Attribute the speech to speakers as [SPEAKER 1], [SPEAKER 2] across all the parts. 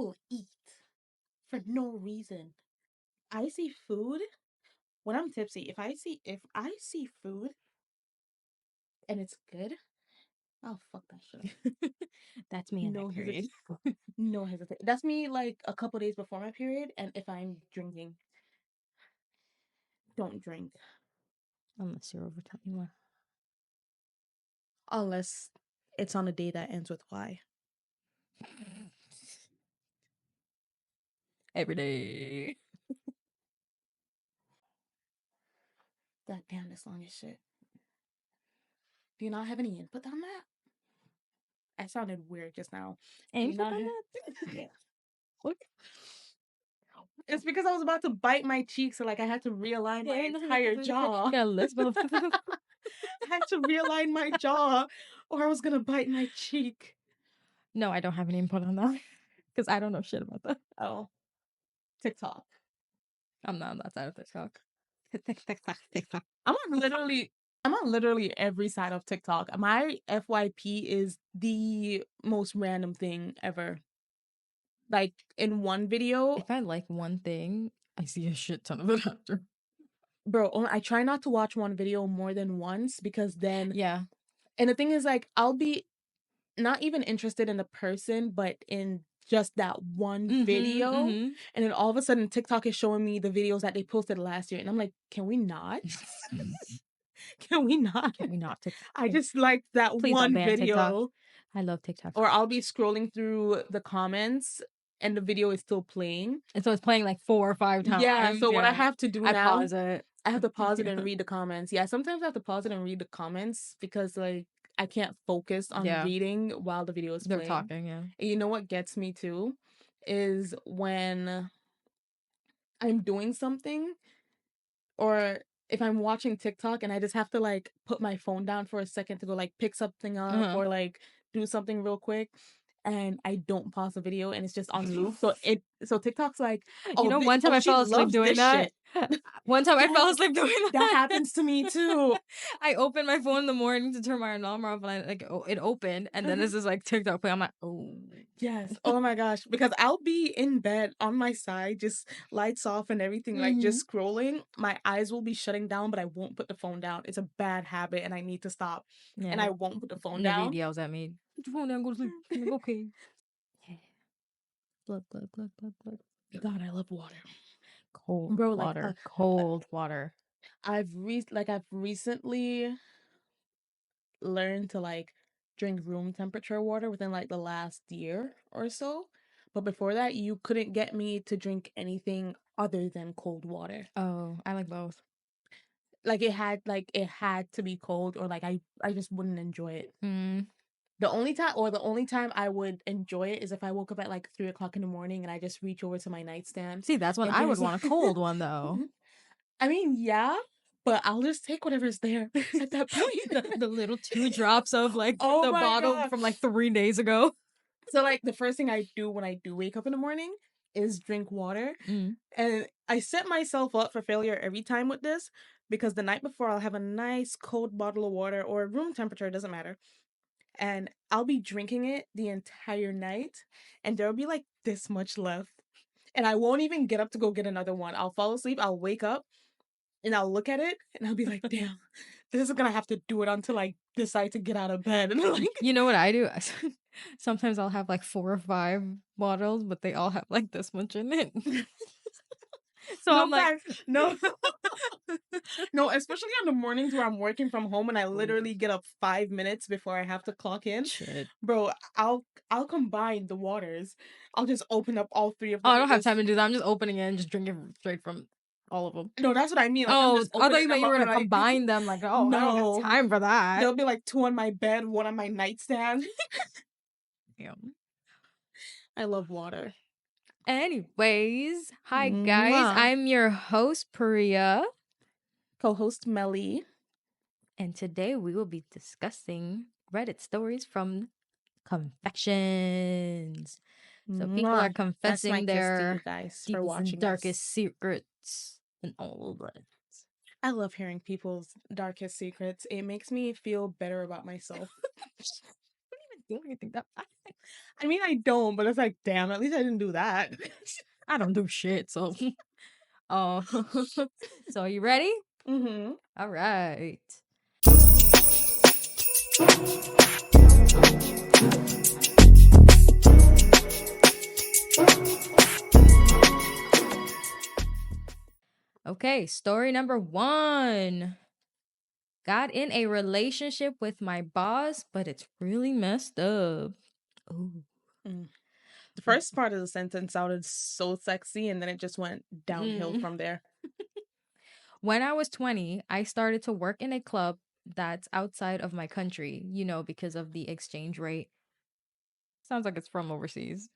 [SPEAKER 1] will eat for no reason. I see food when I'm tipsy. If I see food and it's good, I'll fuck that shit.
[SPEAKER 2] That's me in
[SPEAKER 1] No
[SPEAKER 2] that period.
[SPEAKER 1] No hesitation. That's me like a couple days before my period, and if I'm drinking, don't drink
[SPEAKER 2] Unless you're over 21.
[SPEAKER 1] unless it's on a day that ends with Y.
[SPEAKER 2] Every day.
[SPEAKER 1] God damn, this long as shit. Do you not have any input on that? I sounded weird just now. Do you
[SPEAKER 2] Input
[SPEAKER 1] not
[SPEAKER 2] on
[SPEAKER 1] have-
[SPEAKER 2] that? What?
[SPEAKER 1] It's because I was about to bite my cheek, so like I had to realign my entire jaw.
[SPEAKER 2] Yeah, let's go.
[SPEAKER 1] I had to realign my jaw, or I was gonna bite my cheek.
[SPEAKER 2] No, I don't have any input on that because I don't know shit about that.
[SPEAKER 1] Oh, TikTok.
[SPEAKER 2] I'm not on that side of TikTok.
[SPEAKER 1] TikTok. I'm on literally every side of TikTok. My FYP is the most random thing ever. Like in one video,
[SPEAKER 2] If I like one thing, I see a shit ton of it after.
[SPEAKER 1] bro, I try not to watch one video more than once because then,
[SPEAKER 2] Yeah.
[SPEAKER 1] and the thing is, like, I'll be not even interested in the person, but in just that one video. And then all of a sudden, TikTok is showing me the videos that they posted last year. And I'm like, can we not? Can we not?
[SPEAKER 2] Can we not TikTok?
[SPEAKER 1] I just like that
[SPEAKER 2] Please don't
[SPEAKER 1] one
[SPEAKER 2] ban TikTok.
[SPEAKER 1] video.
[SPEAKER 2] I love TikTok.
[SPEAKER 1] Or I'll be scrolling through the comments and the video is still playing.
[SPEAKER 2] And so it's playing like 4 or 5 times.
[SPEAKER 1] Yeah, so what I have to do now,
[SPEAKER 2] pause it.
[SPEAKER 1] I have to pause it and read the comments. Yeah, sometimes I have to pause it and read the comments because like I can't focus on reading while the video is
[SPEAKER 2] They're
[SPEAKER 1] playing.
[SPEAKER 2] talking, yeah.
[SPEAKER 1] And you know what gets me too is when I'm doing something or if I'm watching TikTok and I just have to like put my phone down for a second to go like pick something up or like do something real quick and I don't pause the video and it's just on loop. So TikTok's like, oh,
[SPEAKER 2] You know, one time I fell asleep doing that. One time I fell asleep doing that.
[SPEAKER 1] That happens to me too.
[SPEAKER 2] I opened my phone in the morning to turn my alarm off, and I like it opened, and then this is like TikTok play. I'm like, oh
[SPEAKER 1] yes, oh my gosh, because I'll be in bed on my side, just lights off and everything, like just scrolling. My eyes will be shutting down, but I won't put the phone down. It's a bad habit, and I need to stop.
[SPEAKER 2] yeah.
[SPEAKER 1] And I won't put the phone
[SPEAKER 2] Naveed
[SPEAKER 1] down.
[SPEAKER 2] yells at me, put your phone down, go to sleep. I'm like, okay. Yeah. Glug glug glug glug glug.
[SPEAKER 1] God, I love water.
[SPEAKER 2] Cold
[SPEAKER 1] Bro,
[SPEAKER 2] water,
[SPEAKER 1] like
[SPEAKER 2] cold water.
[SPEAKER 1] I've recently learned to like drink room temperature water within like the last year or so. But before that, you couldn't get me to drink anything other than cold water.
[SPEAKER 2] Oh, I like both.
[SPEAKER 1] Like it had to be cold or like I just wouldn't enjoy it. The only time I would enjoy it is if I woke up at like 3 o'clock in the morning and I just reach over to my nightstand.
[SPEAKER 2] See, that's when I would want a cold one though.
[SPEAKER 1] I mean, yeah, but I'll just take whatever's there at that point.
[SPEAKER 2] The little 2 drops of like
[SPEAKER 1] Oh
[SPEAKER 2] the
[SPEAKER 1] my
[SPEAKER 2] bottle
[SPEAKER 1] God.
[SPEAKER 2] from like 3 days ago.
[SPEAKER 1] So like the first thing I do when I do wake up in the morning is drink water. And I set myself up for failure every time with this because the night before I'll have a nice cold bottle of water or room temperature, it doesn't matter. And I'll be drinking it the entire night and there'll be like this much left. And I won't even get up to go get another one. I'll fall asleep, I'll wake up and I'll look at it and I'll be like, damn, this is gonna have to do it until I decide to get out of bed. And like,
[SPEAKER 2] you know what I do? Sometimes I'll have like 4 or 5 bottles, but they all have like this much in it. So
[SPEAKER 1] no,
[SPEAKER 2] I'm like,
[SPEAKER 1] no, no, especially on the mornings where I'm working from home and I literally get up 5 minutes before I have to clock in.
[SPEAKER 2] shit.
[SPEAKER 1] Bro, I'll combine the waters. I'll just open up all 3 of them.
[SPEAKER 2] Oh, I don't have time to do that. I'm just opening it and just drinking straight from all of them.
[SPEAKER 1] No, that's what I mean. Like,
[SPEAKER 2] Oh,
[SPEAKER 1] I'm just
[SPEAKER 2] I thought you
[SPEAKER 1] opening
[SPEAKER 2] meant
[SPEAKER 1] them
[SPEAKER 2] you were
[SPEAKER 1] up
[SPEAKER 2] gonna
[SPEAKER 1] and, like,
[SPEAKER 2] combine them. Like, oh, I don't
[SPEAKER 1] No.
[SPEAKER 2] have time for that.
[SPEAKER 1] There'll be like 2 on my bed, 1 on my nightstand.
[SPEAKER 2] Damn.
[SPEAKER 1] I love water.
[SPEAKER 2] Anyways, hi guys.
[SPEAKER 1] Mwah.
[SPEAKER 2] I'm your host, Priya.
[SPEAKER 1] Co-host Melli.
[SPEAKER 2] And today we will be discussing Reddit stories from confessions. So people are confessing their
[SPEAKER 1] guys for
[SPEAKER 2] deepest
[SPEAKER 1] watching
[SPEAKER 2] and darkest secrets and all of that.
[SPEAKER 1] I love hearing people's darkest secrets. It makes me feel better about myself.
[SPEAKER 2] don't you think that bad?
[SPEAKER 1] I mean, I don't, but it's like, damn, at least I didn't do that.
[SPEAKER 2] I don't do shit, so. Oh, so you ready?
[SPEAKER 1] Mm-hmm.
[SPEAKER 2] All right. Okay, story number 1. Got in a relationship with my boss, but it's really messed up. Ooh.
[SPEAKER 1] The first part of the sentence sounded so sexy, and then it just went downhill from there.
[SPEAKER 2] When I was 20, I started to work in a club that's outside of my country, because of the exchange rate. Sounds like it's from overseas.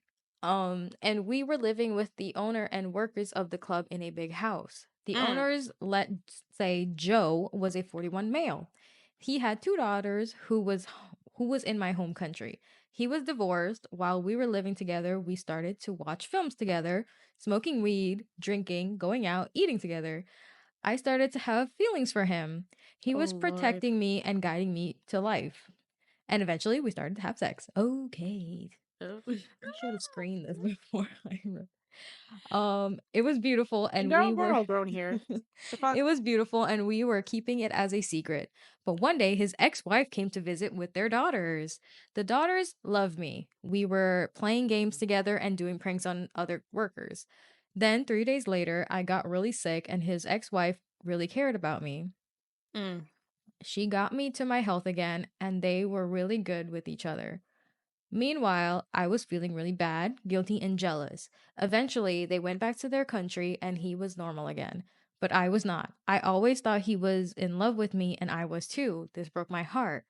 [SPEAKER 2] And we were living with the owner and workers of the club in a big house. The owners, let's say Joe, was a 41 male. He had 2 daughters who was in my home country. He was divorced. While we were living together, we started to watch films together, smoking weed, drinking, going out, eating together. I started to have feelings for him. He
[SPEAKER 1] Oh,
[SPEAKER 2] was
[SPEAKER 1] Lord.
[SPEAKER 2] protecting me and guiding me to life. And eventually we started to have sex. Okay.
[SPEAKER 1] Oh.
[SPEAKER 2] I should have screened this before I wrote. It was beautiful and
[SPEAKER 1] Girl,
[SPEAKER 2] we
[SPEAKER 1] we're
[SPEAKER 2] were
[SPEAKER 1] all grown here. The fuck?
[SPEAKER 2] it was beautiful and we were keeping it as a secret. But one day his ex-wife came to visit with their daughters. The daughters loved me. We were playing games together and doing pranks on other workers. Then 3 days later, I got really sick and his ex-wife really cared about me. She got me to my health again and they were really good with each other. Meanwhile, I was feeling really bad, guilty, and jealous. Eventually, they went back to their country and he was normal again. But I was not. I always thought he was in love with me and I was too. This broke my heart.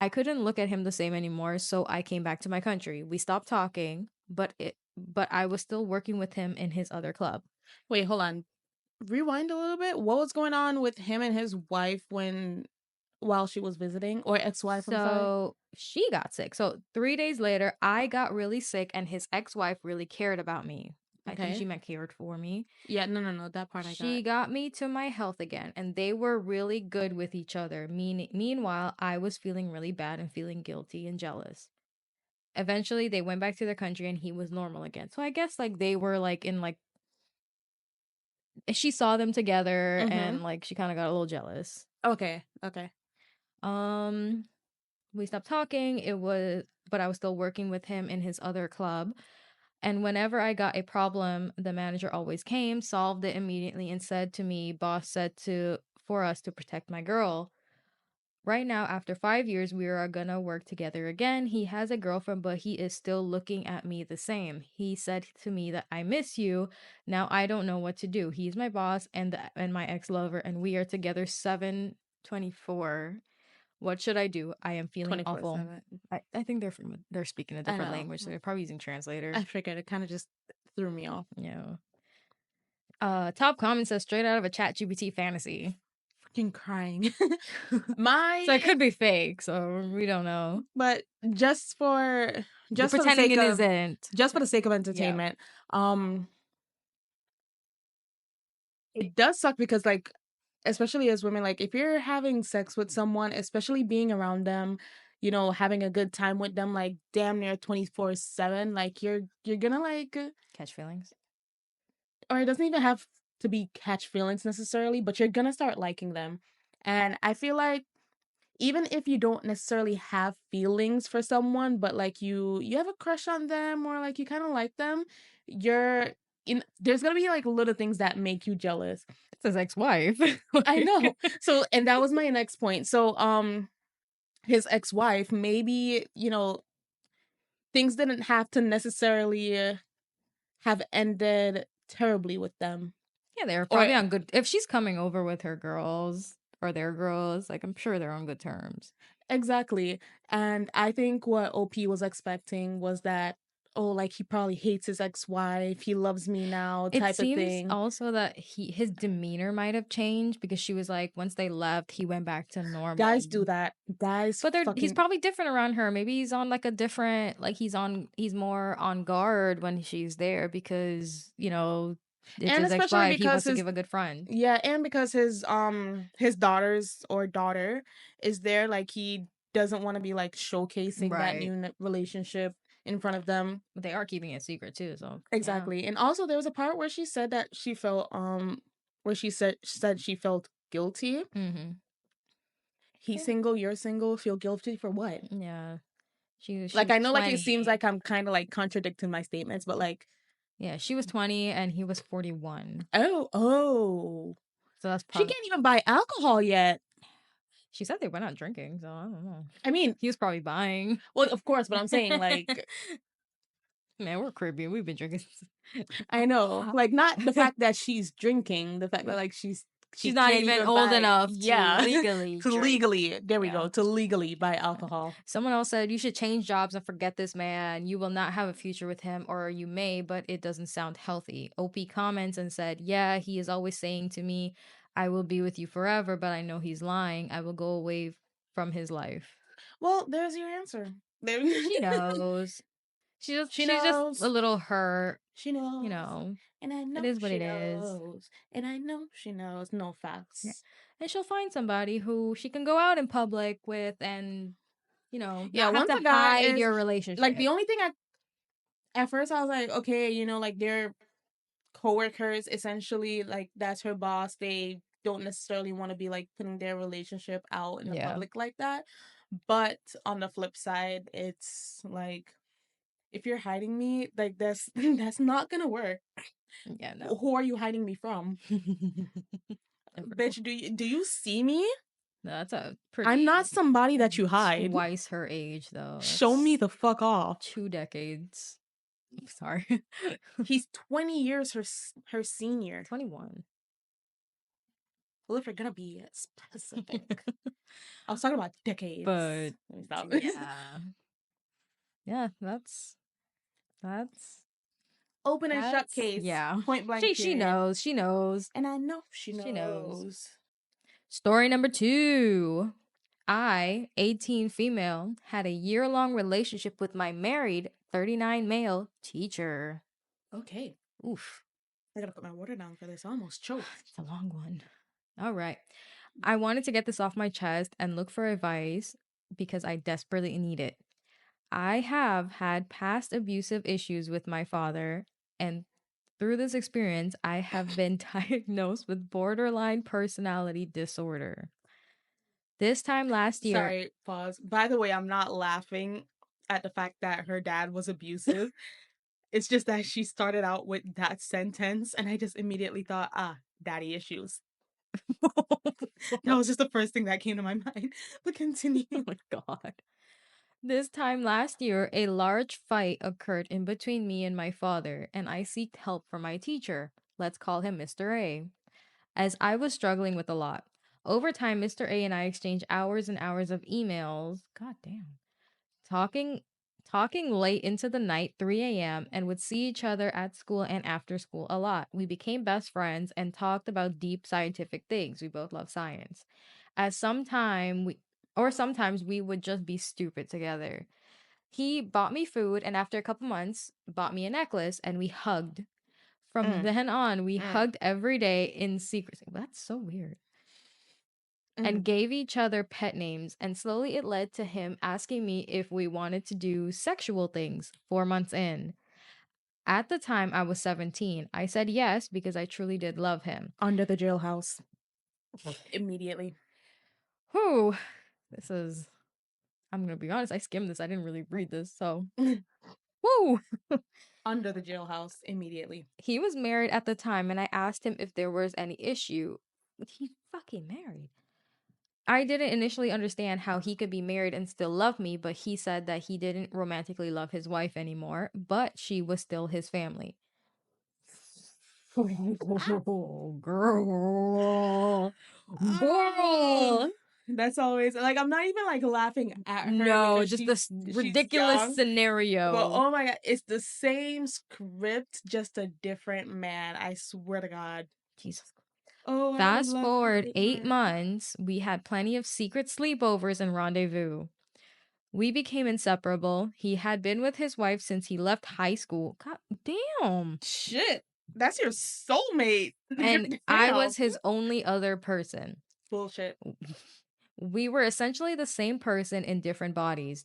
[SPEAKER 2] I couldn't look at him the same anymore, so I came back to my country. We stopped talking, but I was still working with him in his other club.
[SPEAKER 1] Wait, hold on. Rewind a little bit. What was going on with him and his wife while she was visiting, or ex-wife? I'm sorry.
[SPEAKER 2] So she got sick. So 3 days later, I got really sick, and his ex-wife really cared about me. I think she
[SPEAKER 1] Okay.
[SPEAKER 2] meant cared for me.
[SPEAKER 1] Yeah, no. That part I
[SPEAKER 2] She
[SPEAKER 1] got.
[SPEAKER 2] got me to my health again, and they were really good with each other. Meanwhile, I was feeling really bad and feeling guilty and jealous. Eventually, they went back to their country, and he was normal again. So I guess like they were like in like she saw them together, and like she kind of got a little jealous.
[SPEAKER 1] Okay.
[SPEAKER 2] We stopped talking. But I was still working with him in his other club. And whenever I got a problem, the manager always came, solved it immediately, and said to me, boss said for us to protect my girl. Right now, after 5 years, we are gonna work together again. He has a girlfriend, but he is still looking at me the same. He said to me that I miss you. Now I don't know what to do. He's my boss and my ex lover, and we are together 7/24. What should I do? I am feeling awful.
[SPEAKER 1] 24/7.
[SPEAKER 2] I think they're speaking a
[SPEAKER 1] I
[SPEAKER 2] different
[SPEAKER 1] know.
[SPEAKER 2] language, so they're probably using translator.
[SPEAKER 1] I figured it kind of just threw me off.
[SPEAKER 2] Yeah. Top comment says straight out of a ChatGPT fantasy.
[SPEAKER 1] Fucking crying.
[SPEAKER 2] So it could be fake, so we don't know.
[SPEAKER 1] But just for the
[SPEAKER 2] pretending
[SPEAKER 1] sake
[SPEAKER 2] it
[SPEAKER 1] of
[SPEAKER 2] isn't.
[SPEAKER 1] just for the sake of entertainment, it does suck because like, especially as women, like if you're having sex with someone, especially being around them, having a good time with them, like damn near 24/7, like you're gonna like
[SPEAKER 2] Catch feelings.
[SPEAKER 1] or it doesn't even have to be catch feelings necessarily, but you're gonna start liking them. And I feel like even if you don't necessarily have feelings for someone, but like you have a crush on them or like you kind of like them, you're there's gonna be like little things that make you jealous.
[SPEAKER 2] It's his ex-wife.
[SPEAKER 1] I know. So, and that was my next point. So, his ex-wife, maybe, things didn't have to necessarily have ended terribly with them.
[SPEAKER 2] Yeah, they're
[SPEAKER 1] Or
[SPEAKER 2] probably on good. If she's coming over with her girls or their girls, like I'm sure they're on good terms.
[SPEAKER 1] exactly. And I think what OP was expecting was that, oh, like he probably hates his ex-wife, he loves me now,
[SPEAKER 2] It
[SPEAKER 1] type of
[SPEAKER 2] seems
[SPEAKER 1] thing.
[SPEAKER 2] also that his demeanor might have changed because she was like, once they left, he went back to normal.
[SPEAKER 1] Guys do that. Guys,
[SPEAKER 2] But he's
[SPEAKER 1] fucking
[SPEAKER 2] probably different around her. Maybe he's on like a different, like he's more on guard when she's there because it's
[SPEAKER 1] and
[SPEAKER 2] his
[SPEAKER 1] especially
[SPEAKER 2] ex-wife. He
[SPEAKER 1] because
[SPEAKER 2] wants to give a good friend.
[SPEAKER 1] yeah, and because his daughters or daughter is there, like he doesn't want to be like showcasing that
[SPEAKER 2] Right.
[SPEAKER 1] new relationship in front of them.
[SPEAKER 2] But they are keeping it secret too, so
[SPEAKER 1] Exactly. And also there was a part where she said that she felt where she said she felt guilty.
[SPEAKER 2] Mm-hmm.
[SPEAKER 1] He's single, you're single, feel guilty for what?
[SPEAKER 2] Yeah. She was
[SPEAKER 1] Like I know
[SPEAKER 2] 20.
[SPEAKER 1] like it seems like I'm kind of like contradicting my statements, but like
[SPEAKER 2] Yeah, she was 20 and he was 41.
[SPEAKER 1] oh.
[SPEAKER 2] So that's
[SPEAKER 1] She
[SPEAKER 2] probably
[SPEAKER 1] can't even buy alcohol yet.
[SPEAKER 2] She said they went out drinking, so I don't know.
[SPEAKER 1] I mean,
[SPEAKER 2] He was probably buying.
[SPEAKER 1] well, of course, but I'm saying like
[SPEAKER 2] Man, we're Caribbean. We've been drinking.
[SPEAKER 1] I know, like not the fact that she's drinking, the fact that like she
[SPEAKER 2] She's not
[SPEAKER 1] can't
[SPEAKER 2] even
[SPEAKER 1] even
[SPEAKER 2] old
[SPEAKER 1] buy,
[SPEAKER 2] enough
[SPEAKER 1] yeah,
[SPEAKER 2] to legally
[SPEAKER 1] to
[SPEAKER 2] drink.
[SPEAKER 1] legally, there we
[SPEAKER 2] Yeah.
[SPEAKER 1] go, to legally buy alcohol.
[SPEAKER 2] Someone else said you should change jobs and forget this man. You will not have a future with him, or you may, but it doesn't sound healthy. OP comments and said, yeah, he is always saying to me, I will be with you forever, but I know he's lying. I will go away from his life.
[SPEAKER 1] Well, there's your answer. There,
[SPEAKER 2] She knows. She's just
[SPEAKER 1] knows.
[SPEAKER 2] a little hurt.
[SPEAKER 1] She knows.
[SPEAKER 2] You know.
[SPEAKER 1] And I know
[SPEAKER 2] It is what
[SPEAKER 1] she
[SPEAKER 2] it is.
[SPEAKER 1] knows. And I know she knows. No facts.
[SPEAKER 2] Yeah. And she'll find somebody who she can go out in public with and, not have to hide your relationship.
[SPEAKER 1] Like the only thing at first I was like, okay, like they're coworkers essentially, like that's her boss. They don't necessarily want to be like putting their relationship out in the public like that. But on the flip side, it's like if you're hiding me, like that's not gonna work.
[SPEAKER 2] Yeah, no.
[SPEAKER 1] Who are you hiding me from? Bitch, do you see me?
[SPEAKER 2] No, that's a pretty.
[SPEAKER 1] I'm not somebody that you hide.
[SPEAKER 2] Twice her age, though.
[SPEAKER 1] Show me the fuck off.
[SPEAKER 2] 2 decades. I'm sorry.
[SPEAKER 1] He's 20 years her senior.
[SPEAKER 2] 21.
[SPEAKER 1] Well, if you're gonna be specific, I was talking about decades.
[SPEAKER 2] But
[SPEAKER 1] stop.
[SPEAKER 2] Yeah, that's
[SPEAKER 1] open and shut case.
[SPEAKER 2] Yeah,
[SPEAKER 1] point blank.
[SPEAKER 2] She knows. She knows.
[SPEAKER 1] And I know she knows.
[SPEAKER 2] Story number 2. I, 18 female, had a year-long relationship with my married 39 male teacher.
[SPEAKER 1] Okay.
[SPEAKER 2] Oof.
[SPEAKER 1] I gotta put my water down for this. I almost choked.
[SPEAKER 2] It's a long one. All right. I wanted to get this off my chest and look for advice because I desperately need it. I have had past abusive issues with my father, and through this experience, I have been diagnosed with borderline personality disorder. This time last year...
[SPEAKER 1] Sorry, pause. By the way, I'm not laughing at the fact that her dad was abusive. It's just that she started out with that sentence, and I just immediately thought, daddy issues. That was just the first thing that came to my mind. But continue.
[SPEAKER 2] Oh my God. This time last year, a large fight occurred in between me and my father, and I sought help from my teacher. Let's call him Mr. A. As I was struggling with a lot. Over time, Mr. A and I exchanged hours and hours of emails. God damn. Talking late into the night, 3 a.m., and would see each other at school and after school a lot. We became best friends and talked about deep scientific things. We both love science. Sometimes we would just be stupid together. He bought me food, and after a couple months, bought me a necklace, and we hugged. From then on, we hugged every day in secrecy. That's so weird. And gave each other pet names, and slowly it led to him asking me if we wanted to do sexual things 4 months in. At the time, I was 17. I said yes because I truly did love him.
[SPEAKER 1] Under the jailhouse. Immediately.
[SPEAKER 2] Whew. I'm going to be honest, I skimmed this. I didn't really read this, so. Woo!
[SPEAKER 1] Under the jailhouse immediately.
[SPEAKER 2] He was married at the time, and I asked him if there was any issue. He's fucking married. I didn't initially understand how he could be married and still love me, but he said that he didn't romantically love his wife anymore, but she was still his family. Oh, girl.
[SPEAKER 1] That's always like, I'm not even like laughing at her.
[SPEAKER 2] No, just this ridiculous scenario.
[SPEAKER 1] But oh my God, it's the same script, just a different man. I swear to God.
[SPEAKER 2] Jesus.
[SPEAKER 1] Oh,
[SPEAKER 2] fast forward 8 months, we had plenty of secret sleepovers and rendezvous. We became inseparable. He had been with his wife since he left high school. God damn.
[SPEAKER 1] Shit. That's your soulmate.
[SPEAKER 2] And I was his only other person.
[SPEAKER 1] Bullshit.
[SPEAKER 2] We were essentially the same person in different bodies.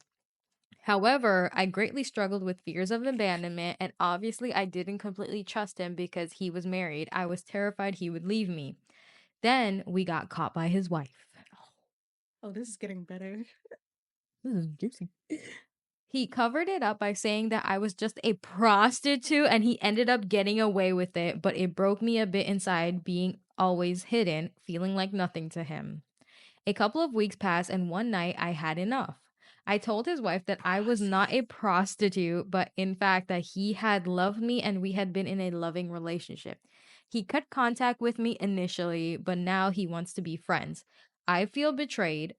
[SPEAKER 2] However, I greatly struggled with fears of abandonment, and obviously, I didn't completely trust him because he was married. I was terrified he would leave me. Then we got caught by his wife.
[SPEAKER 1] Oh, this is getting better.
[SPEAKER 2] This is juicy. He covered it up by saying that I was just a prostitute and he ended up getting away with it, but it broke me a bit inside being always hidden, feeling like nothing to him. A couple of weeks passed, and one night I had enough. I told his wife that I was not a prostitute, but in fact that he had loved me and we had been in a loving relationship. He cut contact with me initially, but now he wants to be friends. I feel betrayed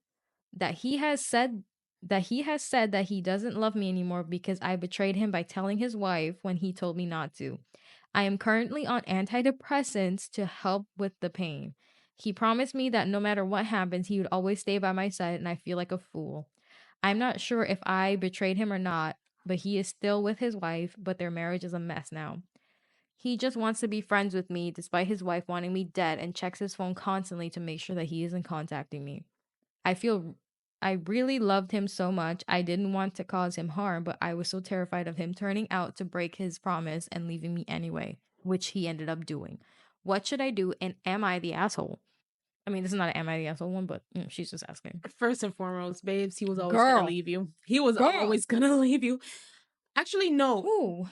[SPEAKER 2] that he has said that he doesn't love me anymore because I betrayed him by telling his wife when he told me not to. I am currently on antidepressants to help with the pain. He promised me that no matter what happens, he would always stay by my side, and I feel like a fool. I'm not sure if I betrayed him or not, but he is still with his wife, but their marriage is a mess now. He just wants to be friends with me despite his wife wanting me dead and checks his phone constantly to make sure that he isn't contacting me. I feel I really loved him so much. I didn't want to cause him harm, but I was so terrified of him turning out to break his promise and leaving me anyway, which he ended up doing. What should I do? And am I the asshole? I mean, this is not an am I the asshole one, but she's just asking.
[SPEAKER 1] First and foremost, babes, he was always gonna
[SPEAKER 2] Girl,
[SPEAKER 1] leave you. He was
[SPEAKER 2] girl.
[SPEAKER 1] always gonna leave you. Actually, no.
[SPEAKER 2] Ooh,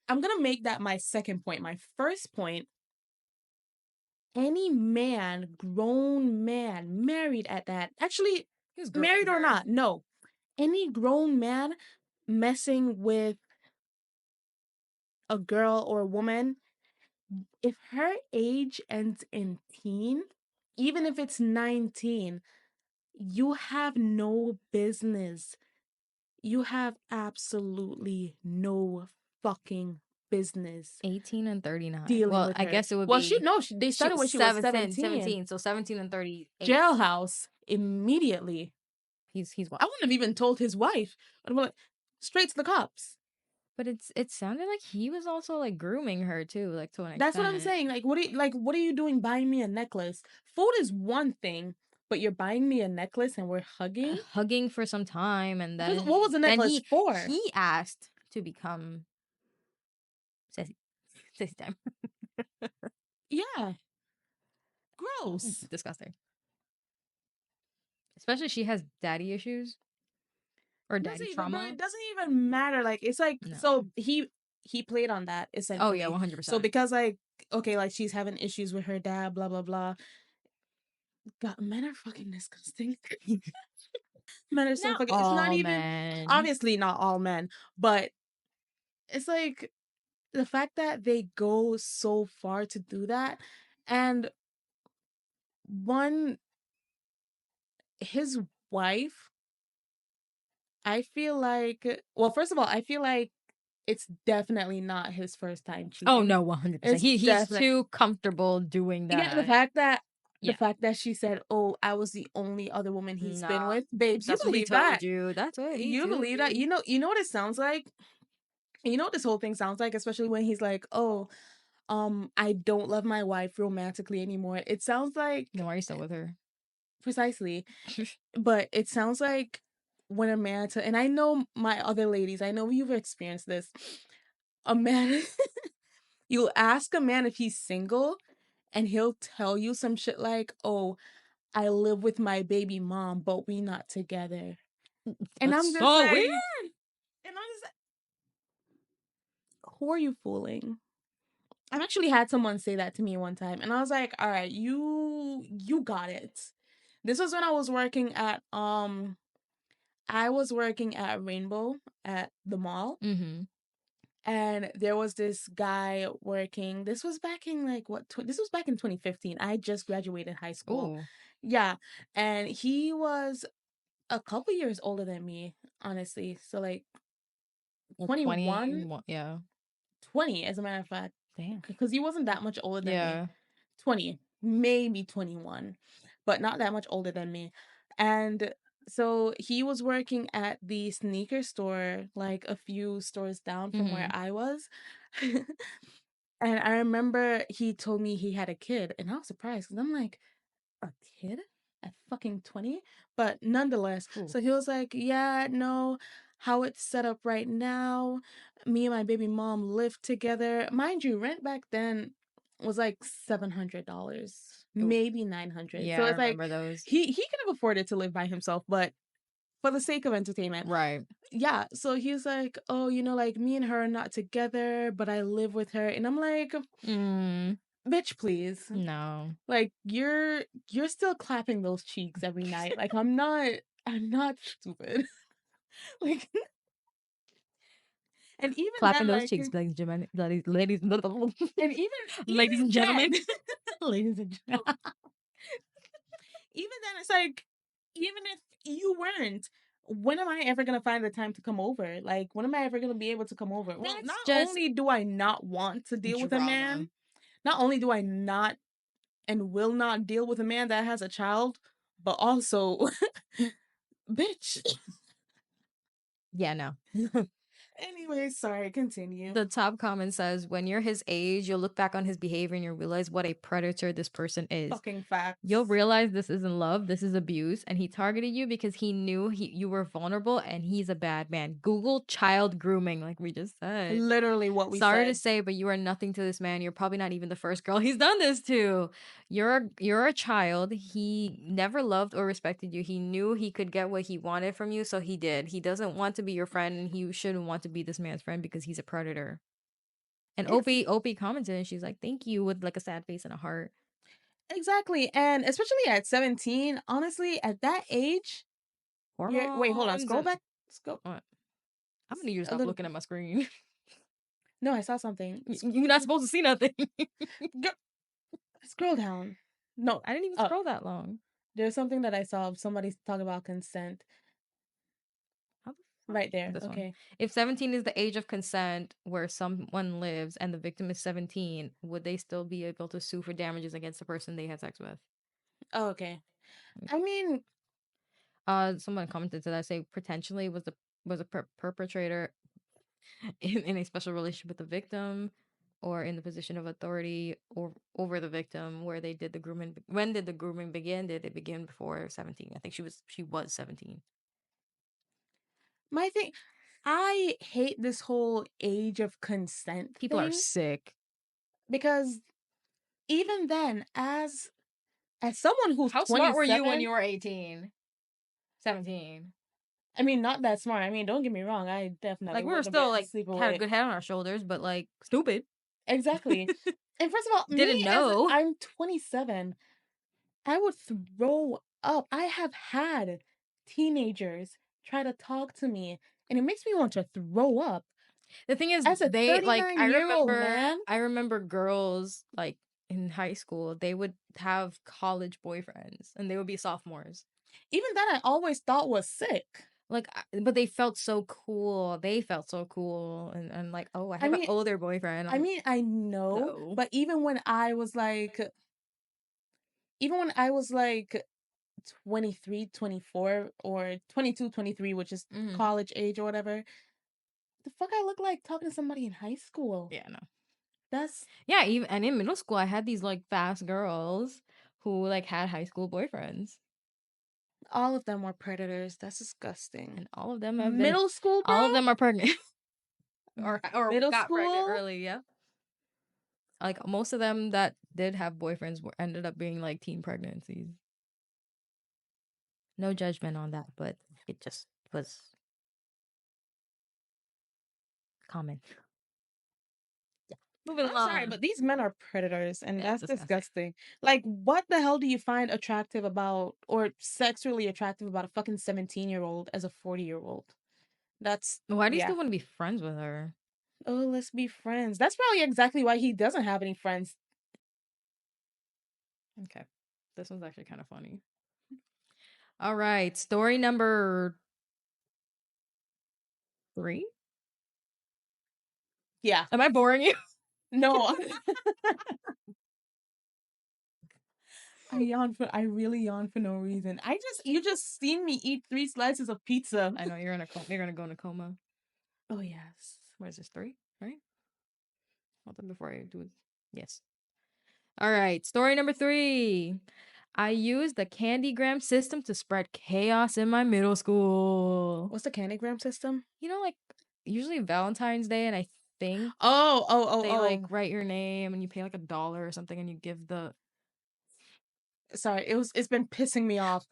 [SPEAKER 1] I'm gonna make that my second point. My first point, any man, grown man, married at that, actually,
[SPEAKER 2] he was growing
[SPEAKER 1] married or
[SPEAKER 2] her.
[SPEAKER 1] not, no. Any grown man messing with a girl or a woman, if her age ends in teen, even if it's 19, you have no business. You have absolutely no fucking business
[SPEAKER 2] 18 and 39.
[SPEAKER 1] dealing
[SPEAKER 2] Well,
[SPEAKER 1] with
[SPEAKER 2] I
[SPEAKER 1] her.
[SPEAKER 2] guess it would
[SPEAKER 1] Well,
[SPEAKER 2] be
[SPEAKER 1] they started when she was 17.
[SPEAKER 2] So 17 and 38.
[SPEAKER 1] Jailhouse immediately.
[SPEAKER 2] He's what?
[SPEAKER 1] I wouldn't have even told his wife. I'd be like, straight to the cops.
[SPEAKER 2] But it sounded like he was also like grooming her too, like to an
[SPEAKER 1] That's what I'm
[SPEAKER 2] extent.
[SPEAKER 1] saying. What are you doing buying me a necklace? Food is one thing, but you're buying me a necklace and we're hugging?
[SPEAKER 2] Hugging for some time, and
[SPEAKER 1] What was the
[SPEAKER 2] then
[SPEAKER 1] necklace for?
[SPEAKER 2] he asked to become sissy, sissy time.
[SPEAKER 1] Yeah. Gross.
[SPEAKER 2] Disgusting. Especially she has daddy issues or
[SPEAKER 1] Doesn't
[SPEAKER 2] daddy
[SPEAKER 1] even, bro,
[SPEAKER 2] trauma.
[SPEAKER 1] it doesn't even matter. Like, it's like,
[SPEAKER 2] No.
[SPEAKER 1] so he played on that
[SPEAKER 2] Oh yeah,
[SPEAKER 1] essentially.
[SPEAKER 2] 100%.
[SPEAKER 1] So because, like, okay, like she's having issues with her dad, blah blah blah. God, men are fucking disgusting. Men are so
[SPEAKER 2] Not
[SPEAKER 1] fucking, it's not
[SPEAKER 2] all
[SPEAKER 1] even,
[SPEAKER 2] men.
[SPEAKER 1] obviously not all men, but it's like the fact that they go so far to do that. And one, his wife, I feel like, well, first of all, I feel like it's definitely not his first time
[SPEAKER 2] Oh
[SPEAKER 1] cheating.
[SPEAKER 2] no, 100%.
[SPEAKER 1] It's
[SPEAKER 2] He's
[SPEAKER 1] definitely,
[SPEAKER 2] too comfortable doing
[SPEAKER 1] yeah, the
[SPEAKER 2] that.
[SPEAKER 1] fact that
[SPEAKER 2] Yeah.
[SPEAKER 1] she said, "Oh, I was the only other woman he's been
[SPEAKER 2] Nah.
[SPEAKER 1] with." Babes, you
[SPEAKER 2] That's what he
[SPEAKER 1] believe
[SPEAKER 2] told
[SPEAKER 1] that?
[SPEAKER 2] you. That's what he
[SPEAKER 1] You
[SPEAKER 2] told
[SPEAKER 1] believe that?
[SPEAKER 2] you.
[SPEAKER 1] You know what it sounds like? You know what this whole thing sounds like, especially when he's like, "Oh, I don't love my wife romantically anymore." It sounds like,
[SPEAKER 2] Then why are you still with her?
[SPEAKER 1] precisely, but it sounds like when a man and I know my other ladies, I know you've experienced this. A man, you'll ask a man if he's single, and he'll tell you some shit like, "Oh, I live with my baby mom, but we not together." And
[SPEAKER 2] That's
[SPEAKER 1] I'm just
[SPEAKER 2] so weird.
[SPEAKER 1] like, who are you fooling? I've actually had someone say that to me one time, and I was like, all right, you got it. This was when I was working at Rainbow at the mall,
[SPEAKER 2] Mm-hmm.
[SPEAKER 1] and there was this guy working. This was back in like this was back in 2015. I just graduated high school.
[SPEAKER 2] Oh,
[SPEAKER 1] Yeah, and he was a couple years older than me, honestly. So like
[SPEAKER 2] like
[SPEAKER 1] 21,
[SPEAKER 2] 20. Yeah.
[SPEAKER 1] 20 as a matter of fact,
[SPEAKER 2] Damn.
[SPEAKER 1] because he wasn't that much older than me.
[SPEAKER 2] Yeah.
[SPEAKER 1] 20, maybe 21, but not that much older than me. And so he was working at the sneaker store, like a few stores down from where
[SPEAKER 2] Mm-hmm.
[SPEAKER 1] I was. And I remember he told me he had a kid, and I was surprised because I'm like, a kid? at fucking 20. But nonetheless,
[SPEAKER 2] Ooh.
[SPEAKER 1] so he was like, yeah, no, how it's set up right now, me and my baby mom live together. Mind you, rent back then was like $700,
[SPEAKER 2] Ooh.
[SPEAKER 1] maybe 900.
[SPEAKER 2] Yeah,
[SPEAKER 1] So
[SPEAKER 2] I
[SPEAKER 1] it's like
[SPEAKER 2] remember those.
[SPEAKER 1] he could have afforded to live by himself, but for the sake of entertainment.
[SPEAKER 2] Right.
[SPEAKER 1] Yeah, so he's like, oh, you know, like me and her are not together, but I live with her. And I'm like, bitch, please.
[SPEAKER 2] No.
[SPEAKER 1] Like you're still clapping those cheeks every night. Like I'm not stupid. Like, and even
[SPEAKER 2] Clapping
[SPEAKER 1] then,
[SPEAKER 2] those
[SPEAKER 1] like,
[SPEAKER 2] cheeks, ladies and gentlemen. Ladies
[SPEAKER 1] and
[SPEAKER 2] ladies
[SPEAKER 1] even
[SPEAKER 2] and gentlemen.
[SPEAKER 1] then, ladies and gentlemen, even then, it's like, even if you weren't, when am I ever gonna find the time to come over? Like, when am I ever gonna be able to come over? Well,
[SPEAKER 2] That's
[SPEAKER 1] not
[SPEAKER 2] just
[SPEAKER 1] only do I not want to deal with a
[SPEAKER 2] drama.
[SPEAKER 1] man, not only do I not and will not deal with a man that has a child, but also, bitch.
[SPEAKER 2] Yeah, no.
[SPEAKER 1] Anyway, sorry, continue.
[SPEAKER 2] The top comment says, when you're his age, you'll look back on his behavior and you'll realize what a predator this person is.
[SPEAKER 1] Fucking facts.
[SPEAKER 2] You'll realize this isn't love, this is abuse, and he targeted you because he knew you were vulnerable and he's a bad man. Google child grooming, like we just said.
[SPEAKER 1] Literally what we
[SPEAKER 2] Sorry
[SPEAKER 1] said.
[SPEAKER 2] to say, but you are nothing to this man. You're probably not even the first girl he's done this to. You're a child. He never loved or respected you. He knew he could get what he wanted from you, so he did. He doesn't want to be your friend, and he shouldn't want to be this man's friend because he's a predator. And Opie commented, and she's like, "Thank you," with like a sad face and a heart.
[SPEAKER 1] Exactly. And especially at 17, honestly, at that age, wait, hold on.
[SPEAKER 2] Hormones
[SPEAKER 1] Scroll
[SPEAKER 2] and
[SPEAKER 1] back. Scroll
[SPEAKER 2] what? I'm gonna need you to
[SPEAKER 1] a
[SPEAKER 2] stop
[SPEAKER 1] little.
[SPEAKER 2] looking at my screen.
[SPEAKER 1] No, I saw something.
[SPEAKER 2] You're not supposed to see nothing.
[SPEAKER 1] Scroll down. No.
[SPEAKER 2] I didn't even scroll that long.
[SPEAKER 1] There's something that I saw of somebody talking about consent. Right there.
[SPEAKER 2] This one.
[SPEAKER 1] Okay.
[SPEAKER 2] If 17 is the age of consent where someone lives and the victim is 17, would they still be able to sue for damages against the person they had sex with?
[SPEAKER 1] Oh, okay. I mean,
[SPEAKER 2] Someone commented to that, say potentially was a perpetrator in a special relationship with the victim or in the position of authority or over the victim where they did the grooming. When did the grooming begin? Did it begin before 17? I think she was 17.
[SPEAKER 1] my thing, I hate this whole age of consent
[SPEAKER 2] People are
[SPEAKER 1] thing
[SPEAKER 2] sick.
[SPEAKER 1] because even then, as someone who's
[SPEAKER 2] How smart were you when
[SPEAKER 1] 27,
[SPEAKER 2] you were 18? 17.
[SPEAKER 1] I mean, not that smart. I mean, don't get me wrong. I definitely
[SPEAKER 2] Like we were
[SPEAKER 1] wouldn't have
[SPEAKER 2] still
[SPEAKER 1] been
[SPEAKER 2] like
[SPEAKER 1] sleeping
[SPEAKER 2] had a
[SPEAKER 1] with.
[SPEAKER 2] good head on our shoulders, but like stupid.
[SPEAKER 1] Exactly. And first of all, me
[SPEAKER 2] Didn't
[SPEAKER 1] as
[SPEAKER 2] know.
[SPEAKER 1] I'm 27, I would throw up. I have had teenagers try to talk to me, and it makes me want to throw up.
[SPEAKER 2] The thing is,
[SPEAKER 1] As a
[SPEAKER 2] they like
[SPEAKER 1] 39-year-old man,
[SPEAKER 2] I remember girls like in high school, they would have college boyfriends and they would be sophomores.
[SPEAKER 1] even that I always thought was sick.
[SPEAKER 2] Like, but they felt so cool. They felt so cool, and like, oh, I
[SPEAKER 1] I
[SPEAKER 2] have an
[SPEAKER 1] mean,
[SPEAKER 2] older boyfriend.
[SPEAKER 1] I know,
[SPEAKER 2] No.
[SPEAKER 1] but even when I was like 23, 24, or 22, 23, which is college age or whatever, the fuck I look like talking to somebody in high school.
[SPEAKER 2] Yeah, no.
[SPEAKER 1] That's
[SPEAKER 2] Yeah, even and in middle school, I had these like fast girls who like had high school boyfriends.
[SPEAKER 1] all of them were predators. That's disgusting.
[SPEAKER 2] And all of them have been
[SPEAKER 1] Middle school, bro?
[SPEAKER 2] all of them are pregnant. or
[SPEAKER 1] Middle
[SPEAKER 2] got pregnant
[SPEAKER 1] school?
[SPEAKER 2] early, yeah. Like most of them that did have boyfriends ended up being like teen pregnancies. No judgment on that, but it just was common. Yeah. Moving
[SPEAKER 1] I'm
[SPEAKER 2] along.
[SPEAKER 1] sorry, but these men are predators, and
[SPEAKER 2] It's
[SPEAKER 1] that's
[SPEAKER 2] disgusting.
[SPEAKER 1] disgusting. Like, what the hell do you find attractive about, or sexually attractive about a fucking 17-year-old as a 40-year-old? That's,
[SPEAKER 2] Why do you
[SPEAKER 1] yeah.
[SPEAKER 2] still want to be friends with her?
[SPEAKER 1] Oh, let's be friends. That's probably exactly why he doesn't have any friends.
[SPEAKER 2] Okay. This one's actually kind of funny. All right. Story number 3.
[SPEAKER 1] Yeah.
[SPEAKER 2] Am I boring you?
[SPEAKER 1] No. I really yawn for no reason. You just seen me eat 3 slices of pizza.
[SPEAKER 2] I know you're gonna go in a coma.
[SPEAKER 1] Oh, yes.
[SPEAKER 2] What is this, 3? Right? Hold on before I do it. Yes. All right. Story number 3. I used the candygram system to spread chaos in my middle school.
[SPEAKER 1] What's the candygram system?
[SPEAKER 2] You know, like usually Valentine's Day, and I think they like
[SPEAKER 1] Oh.
[SPEAKER 2] write your name and you pay like $1 or something, and you give the.
[SPEAKER 1] Sorry, it's been pissing me off.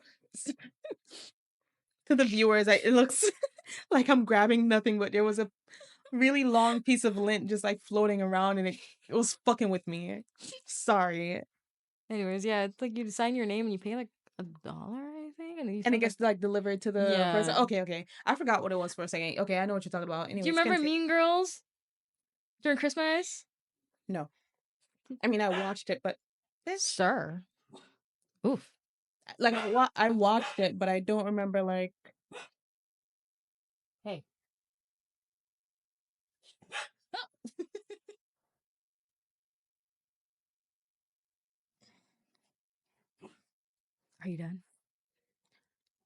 [SPEAKER 1] To the viewers, it looks like I'm grabbing nothing, but there was a really long piece of lint just like floating around, and it was fucking with me. Sorry.
[SPEAKER 2] Anyways, yeah, it's like you sign your name and you pay like $1, I think, and then you
[SPEAKER 1] And it
[SPEAKER 2] send
[SPEAKER 1] gets like delivered to the person.
[SPEAKER 2] Yeah.
[SPEAKER 1] Okay. I forgot what it was for a second. Okay, I know what you're talking about.
[SPEAKER 2] Do you
[SPEAKER 1] Anyways,
[SPEAKER 2] remember Mean Girls during Christmas?
[SPEAKER 1] No. I mean, I watched it, but
[SPEAKER 2] Sir. Oof.
[SPEAKER 1] like I watched it, but I don't remember like.
[SPEAKER 2] Hey. Are you done?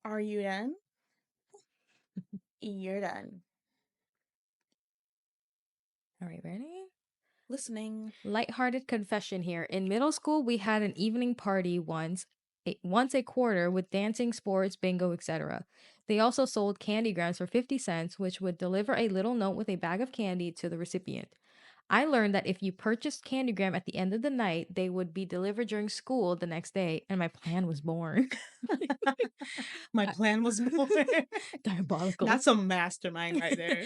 [SPEAKER 1] Are you done? You're done.
[SPEAKER 2] All right, ready?
[SPEAKER 1] Listening.
[SPEAKER 2] Lighthearted confession here. In middle school, we had an evening party once a quarter with dancing, sports, bingo, etc. They also sold candygrams for 50 cents, which would deliver a little note with a bag of candy to the recipient. I learned that if you purchased candygram at the end of the night, they would be delivered during school the next day, and my plan was born.
[SPEAKER 1] My plan was born.
[SPEAKER 2] Diabolical.
[SPEAKER 1] That's a mastermind right there.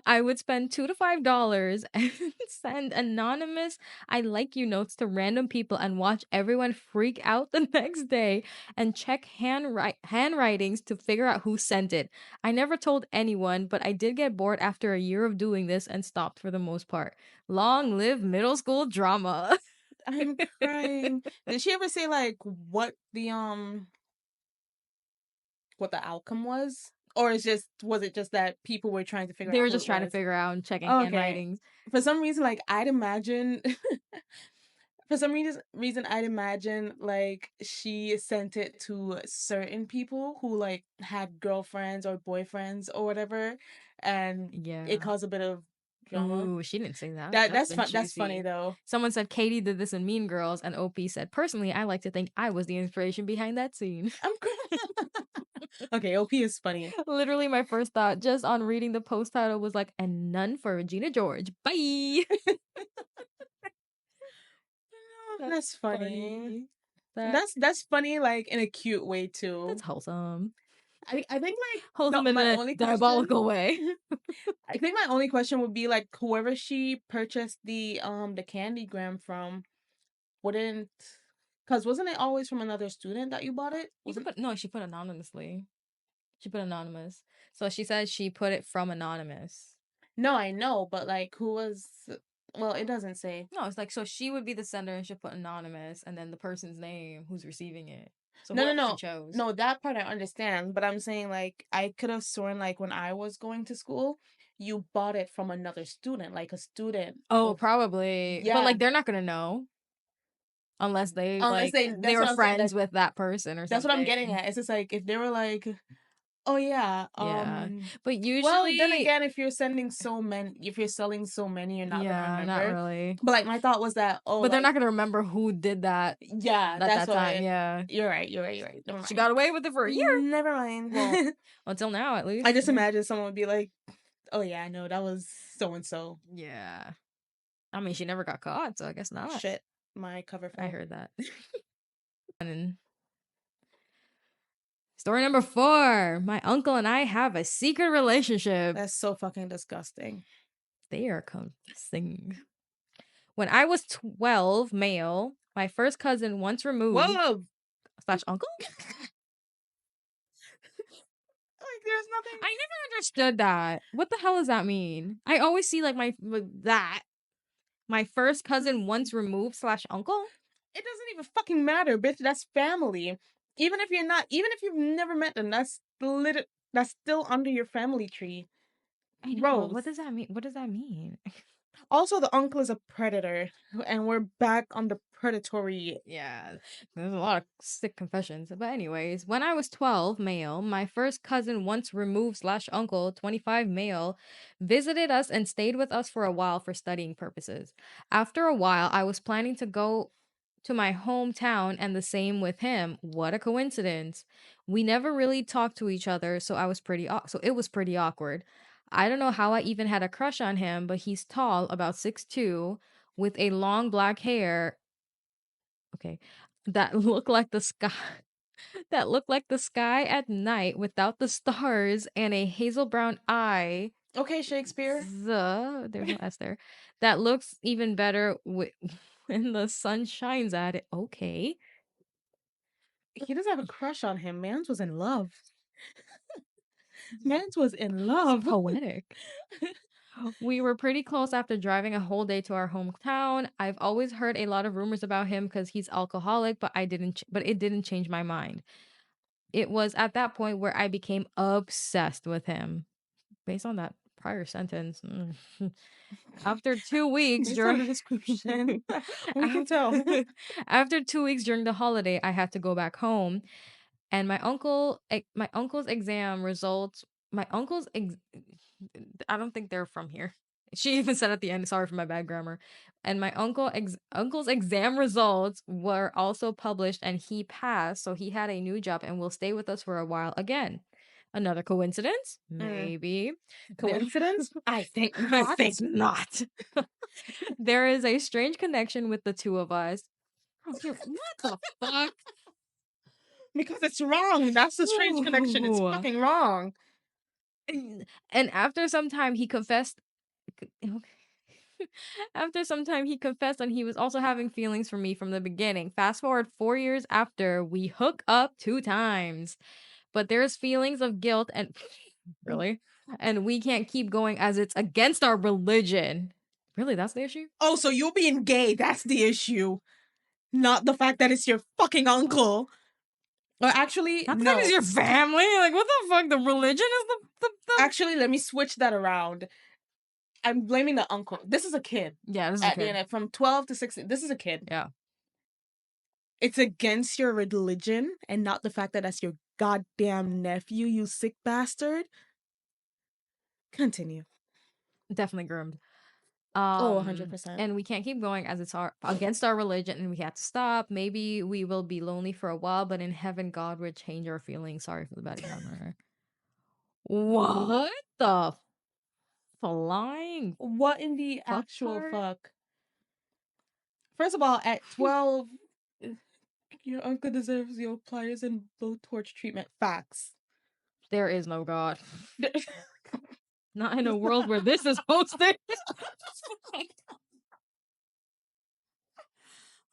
[SPEAKER 2] I would spend $2 to $5 and send anonymous "I like you" notes to random people and watch everyone freak out the next day and check handwritings to figure out who sent it. I never told anyone, but I did get bored after a year of doing this and stopped for the most part. Long live middle school drama.
[SPEAKER 1] I'm crying. Did she ever say like what the outcome was? Or was it just that people were trying to figure
[SPEAKER 2] They
[SPEAKER 1] out
[SPEAKER 2] were
[SPEAKER 1] who
[SPEAKER 2] just
[SPEAKER 1] it
[SPEAKER 2] trying to
[SPEAKER 1] was?
[SPEAKER 2] figure out and checking
[SPEAKER 1] Okay.
[SPEAKER 2] handwritings.
[SPEAKER 1] For some reason, like I'd imagine for some reason I'd imagine like she sent it to certain people who like had girlfriends or boyfriends or whatever, and
[SPEAKER 2] Yeah.
[SPEAKER 1] it caused a bit of drama.
[SPEAKER 2] Ooh, she didn't say that.
[SPEAKER 1] That's fun. That's funny though.
[SPEAKER 2] Someone said Katie did this in Mean Girls, and OP said, "Personally, I like to think I was the inspiration behind that scene."
[SPEAKER 1] I'm okay. OP is funny.
[SPEAKER 2] Literally, my first thought just on reading the post title was like, "And none for Regina George." Bye.
[SPEAKER 1] That's funny.
[SPEAKER 2] That,
[SPEAKER 1] That's funny, like in a cute way too.
[SPEAKER 2] that's wholesome.
[SPEAKER 1] I think like
[SPEAKER 2] Wholesome in
[SPEAKER 1] my
[SPEAKER 2] a
[SPEAKER 1] only
[SPEAKER 2] diabolical way.
[SPEAKER 1] I think my only question would be like whoever she purchased the candygram from wouldn't, because wasn't it always from another student that you bought it?
[SPEAKER 2] She put anonymously. She put anonymous. So she said she put it from anonymous.
[SPEAKER 1] No, I know, but like who was? Well, it doesn't say.
[SPEAKER 2] No, it's like so she would be the sender and she'll put anonymous and then the person's name who's receiving it. So
[SPEAKER 1] No,
[SPEAKER 2] whoever she chose.
[SPEAKER 1] no. That part I understand, but I'm saying like I could have sworn like when I was going to school, you bought it from another student, like a student.
[SPEAKER 2] Oh, probably.
[SPEAKER 1] Yeah.
[SPEAKER 2] But like they're not gonna know unless they
[SPEAKER 1] Unless
[SPEAKER 2] they were friends with that person or something.
[SPEAKER 1] That's what I'm getting at. It's just like if they were like, oh yeah,
[SPEAKER 2] yeah. But usually,
[SPEAKER 1] well, then again, if you're selling so many, you're not gonna remember.
[SPEAKER 2] not really.
[SPEAKER 1] But like my thought was that
[SPEAKER 2] but they're not gonna remember who did that.
[SPEAKER 1] Yeah,
[SPEAKER 2] at
[SPEAKER 1] that's
[SPEAKER 2] that time. Yeah,
[SPEAKER 1] you're right. Never
[SPEAKER 2] she
[SPEAKER 1] mind.
[SPEAKER 2] got away with it for a year.
[SPEAKER 1] Never mind.
[SPEAKER 2] Well, until now at least.
[SPEAKER 1] I just imagine someone would be like, oh yeah, I know that was so and so.
[SPEAKER 2] Yeah. I mean, she never got caught, so I guess not.
[SPEAKER 1] Shit, my cover fell.
[SPEAKER 2] I heard that. And story number 4. My uncle and I have a secret relationship.
[SPEAKER 1] That's so fucking disgusting.
[SPEAKER 2] They are confessing. When I was 12, male, my first cousin once removed...
[SPEAKER 1] Whoa!
[SPEAKER 2] / uncle?
[SPEAKER 1] Like, there's nothing...
[SPEAKER 2] I never understood that. What the hell does that mean? I always see, like, my first cousin once removed / uncle?
[SPEAKER 1] It doesn't even fucking matter, bitch. That's family. Even if you've never met them, that's still under your family tree.
[SPEAKER 2] I know. What does that mean?
[SPEAKER 1] Also, the uncle is a predator, and we're back on the predatory.
[SPEAKER 2] Yeah, there's a lot of sick confessions. But anyways, when I was 12, male, my first cousin once removed / uncle, 25 male, visited us and stayed with us for a while for studying purposes. After a while, I was planning to go to my hometown and the same with him. What a coincidence. We never really talked to each other, so it was pretty awkward. I don't know how I even had a crush on him, but he's tall, about 6'2", with a long black hair. Okay. That look like the sky. That looked like the sky at night without the stars and a hazel brown eye.
[SPEAKER 1] Okay, Shakespeare.
[SPEAKER 2] There's no S there. That looks even better when the sun shines at it. Okay.
[SPEAKER 1] He doesn't have a crush on him. Mans was in love. Mans was in love.
[SPEAKER 2] Poetic. We were pretty close after driving a whole day to our hometown. I've always heard a lot of rumors about him because he's alcoholic, but it didn't change my mind. It was at that point where I became obsessed with him. Based on that prior sentence. After 2 weeks
[SPEAKER 1] Based on the
[SPEAKER 2] during
[SPEAKER 1] description, we can tell.
[SPEAKER 2] After 2 weeks during the holiday, I had to go back home, and my uncle's exam results. My uncle's ex- I don't think they're from here. She even said at the end, "Sorry for my bad grammar." And my uncle's exam results were also published, and he passed, so he had a new job and will stay with us for a while again. Another coincidence? Maybe.
[SPEAKER 1] Coincidence? I think
[SPEAKER 2] I
[SPEAKER 1] not.
[SPEAKER 2] think not. There is a strange connection with the two of us. What the fuck?
[SPEAKER 1] Because it's wrong. That's the strange connection. It's
[SPEAKER 2] Ooh.
[SPEAKER 1] fucking wrong.
[SPEAKER 2] And after some time, he confessed. After some time, he confessed, and he was also having feelings for me from the beginning. Fast forward 4 years after, we hook up 2 times, but there's feelings of guilt and really, and we can't keep going as it's against our religion. Really, that's the issue?
[SPEAKER 1] Oh, so you being gay, that's the issue. Not the fact that it's your fucking uncle. Or actually,
[SPEAKER 2] Not the
[SPEAKER 1] no.
[SPEAKER 2] fact it's your family. Like, what the fuck? The religion is the
[SPEAKER 1] Actually, let me switch that around. I'm blaming the uncle. This is a kid.
[SPEAKER 2] Yeah, this is
[SPEAKER 1] At
[SPEAKER 2] okay.
[SPEAKER 1] the end, from 12 to 16. This is a kid.
[SPEAKER 2] Yeah.
[SPEAKER 1] It's against your religion and not the fact that that's your goddamn nephew, you sick bastard. Continue.
[SPEAKER 2] Definitely groomed.
[SPEAKER 1] 100%.
[SPEAKER 2] And we can't keep going as it's against our religion, and we have to stop. Maybe we will be lonely for a while, but in heaven, God will change our feelings. Sorry for the bad grammar. What the flying?
[SPEAKER 1] What in the
[SPEAKER 2] Fuck
[SPEAKER 1] actual
[SPEAKER 2] part?
[SPEAKER 1] fuck? First of all, at 12, your uncle deserves your pliers and blowtorch treatment. Facts.
[SPEAKER 2] There is no God. Not in a world where this is hosted.
[SPEAKER 1] Oh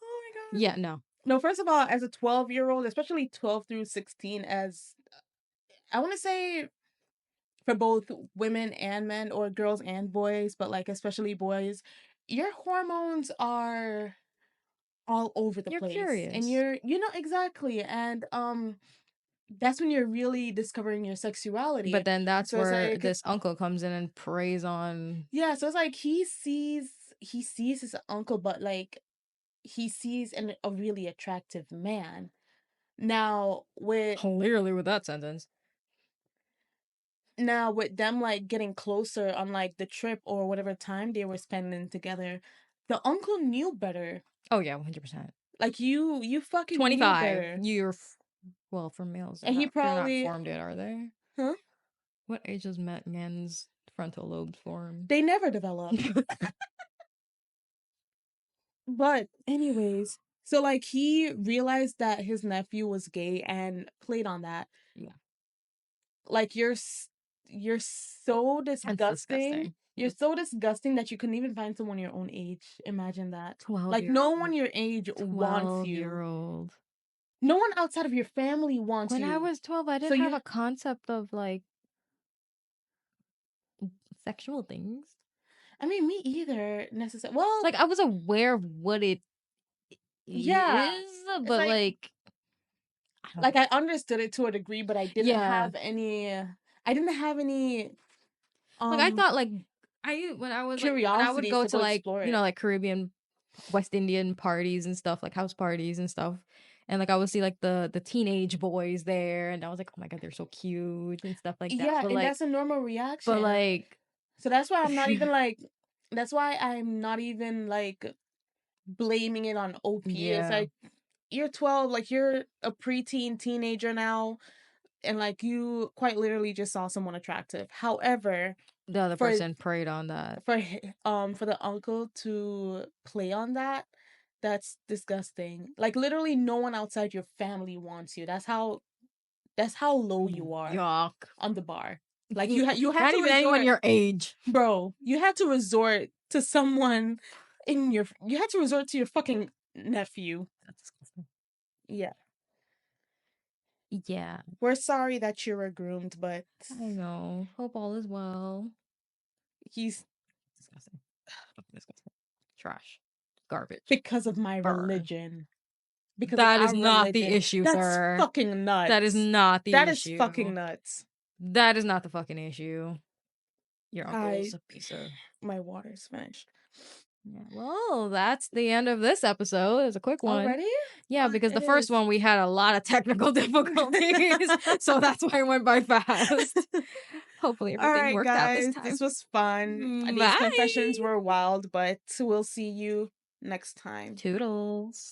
[SPEAKER 1] my god.
[SPEAKER 2] Yeah, no.
[SPEAKER 1] No, first of all, as a 12-year-old, especially 12 through 16, as I want to say for both women and men or girls and boys, but like especially boys, your hormones are all over the
[SPEAKER 2] You're
[SPEAKER 1] place.
[SPEAKER 2] curious.
[SPEAKER 1] And you know exactly. And that's when you're really discovering your sexuality.
[SPEAKER 2] But then that's
[SPEAKER 1] So it's
[SPEAKER 2] where
[SPEAKER 1] like,
[SPEAKER 2] this uncle comes in and preys on.
[SPEAKER 1] yeah, so it's like he sees his uncle, but like he sees a really attractive man. Now
[SPEAKER 2] Clearly with that sentence.
[SPEAKER 1] with them like getting closer on like the trip or whatever time they were spending together, the uncle knew better.
[SPEAKER 2] Oh yeah, 100%.
[SPEAKER 1] Like you fucking knew
[SPEAKER 2] 25.
[SPEAKER 1] better.
[SPEAKER 2] Well, for males,
[SPEAKER 1] And he
[SPEAKER 2] they're not
[SPEAKER 1] probably,
[SPEAKER 2] formed yet, are they?
[SPEAKER 1] huh?
[SPEAKER 2] What age does men's frontal lobes form?
[SPEAKER 1] They never developed. But anyways, so like he realized that his nephew was gay and played on that.
[SPEAKER 2] Yeah.
[SPEAKER 1] Like you're so disgusting.
[SPEAKER 2] disgusting.
[SPEAKER 1] You're so disgusting that you couldn't even find someone your own age. Imagine that.
[SPEAKER 2] 12
[SPEAKER 1] Like
[SPEAKER 2] year
[SPEAKER 1] no
[SPEAKER 2] old.
[SPEAKER 1] one your age wants
[SPEAKER 2] 12-year
[SPEAKER 1] you.
[SPEAKER 2] old.
[SPEAKER 1] No one outside of your family wants
[SPEAKER 2] When
[SPEAKER 1] you.
[SPEAKER 2] I was 12, I
[SPEAKER 1] So
[SPEAKER 2] didn't have a concept of like sexual things.
[SPEAKER 1] I mean, me either necessarily. Well,
[SPEAKER 2] Like I was aware of what it
[SPEAKER 1] yeah,
[SPEAKER 2] is,
[SPEAKER 1] it's
[SPEAKER 2] but like
[SPEAKER 1] I understood it to a degree, but I didn't
[SPEAKER 2] yeah.
[SPEAKER 1] have any. I didn't have any.
[SPEAKER 2] Like I thought like when I was like when I would
[SPEAKER 1] Curiosity
[SPEAKER 2] go
[SPEAKER 1] to
[SPEAKER 2] to
[SPEAKER 1] go
[SPEAKER 2] like,
[SPEAKER 1] explore
[SPEAKER 2] you know,
[SPEAKER 1] it.
[SPEAKER 2] like Caribbean West Indian parties and stuff, like house parties and stuff. And like I would see like the teenage boys there, and I was like, oh my god, they're so cute and stuff like that.
[SPEAKER 1] Yeah,
[SPEAKER 2] But
[SPEAKER 1] and
[SPEAKER 2] like
[SPEAKER 1] that's a normal reaction.
[SPEAKER 2] but like
[SPEAKER 1] So that's why I'm not even like. That's why I'm not even like blaming it on OP.
[SPEAKER 2] Yeah.
[SPEAKER 1] It's like, you're 12, like you're a preteen teenager now, and like you quite literally just saw someone attractive. However,
[SPEAKER 2] The other
[SPEAKER 1] for
[SPEAKER 2] person preyed on that.
[SPEAKER 1] for the uncle to play on that, that's disgusting. Like literally no one outside your family wants you. That's how low you are
[SPEAKER 2] Yuck.
[SPEAKER 1] on the bar. Like you had
[SPEAKER 2] Not
[SPEAKER 1] to
[SPEAKER 2] even anyone
[SPEAKER 1] resort,
[SPEAKER 2] your age.
[SPEAKER 1] bro. You had to resort to someone you had to resort to your fucking nephew.
[SPEAKER 2] That's disgusting.
[SPEAKER 1] Yeah.
[SPEAKER 2] Yeah.
[SPEAKER 1] We're sorry that you were groomed, but
[SPEAKER 2] I know. Hope all is well.
[SPEAKER 1] he's
[SPEAKER 2] Disgusting. Disgusting. Trash. Garbage.
[SPEAKER 1] because of my
[SPEAKER 2] Burn.
[SPEAKER 1] religion. Because
[SPEAKER 2] that
[SPEAKER 1] of
[SPEAKER 2] is
[SPEAKER 1] our
[SPEAKER 2] not
[SPEAKER 1] religion.
[SPEAKER 2] the issue,
[SPEAKER 1] That's
[SPEAKER 2] sir.
[SPEAKER 1] fucking nuts.
[SPEAKER 2] That is not the
[SPEAKER 1] that
[SPEAKER 2] issue.
[SPEAKER 1] That is fucking nuts.
[SPEAKER 2] That is not the fucking issue. Your uncle's a piece of...
[SPEAKER 1] My water's finished.
[SPEAKER 2] Yeah, well, that's the end of this episode. It was a quick one.
[SPEAKER 1] Already?
[SPEAKER 2] Yeah, because the first one we had a lot of technical difficulties, so that's why it went by fast. Hopefully everything worked out this time.
[SPEAKER 1] This was fun.
[SPEAKER 2] Bye.
[SPEAKER 1] These confessions were wild, but we'll see you next time.
[SPEAKER 2] Toodles.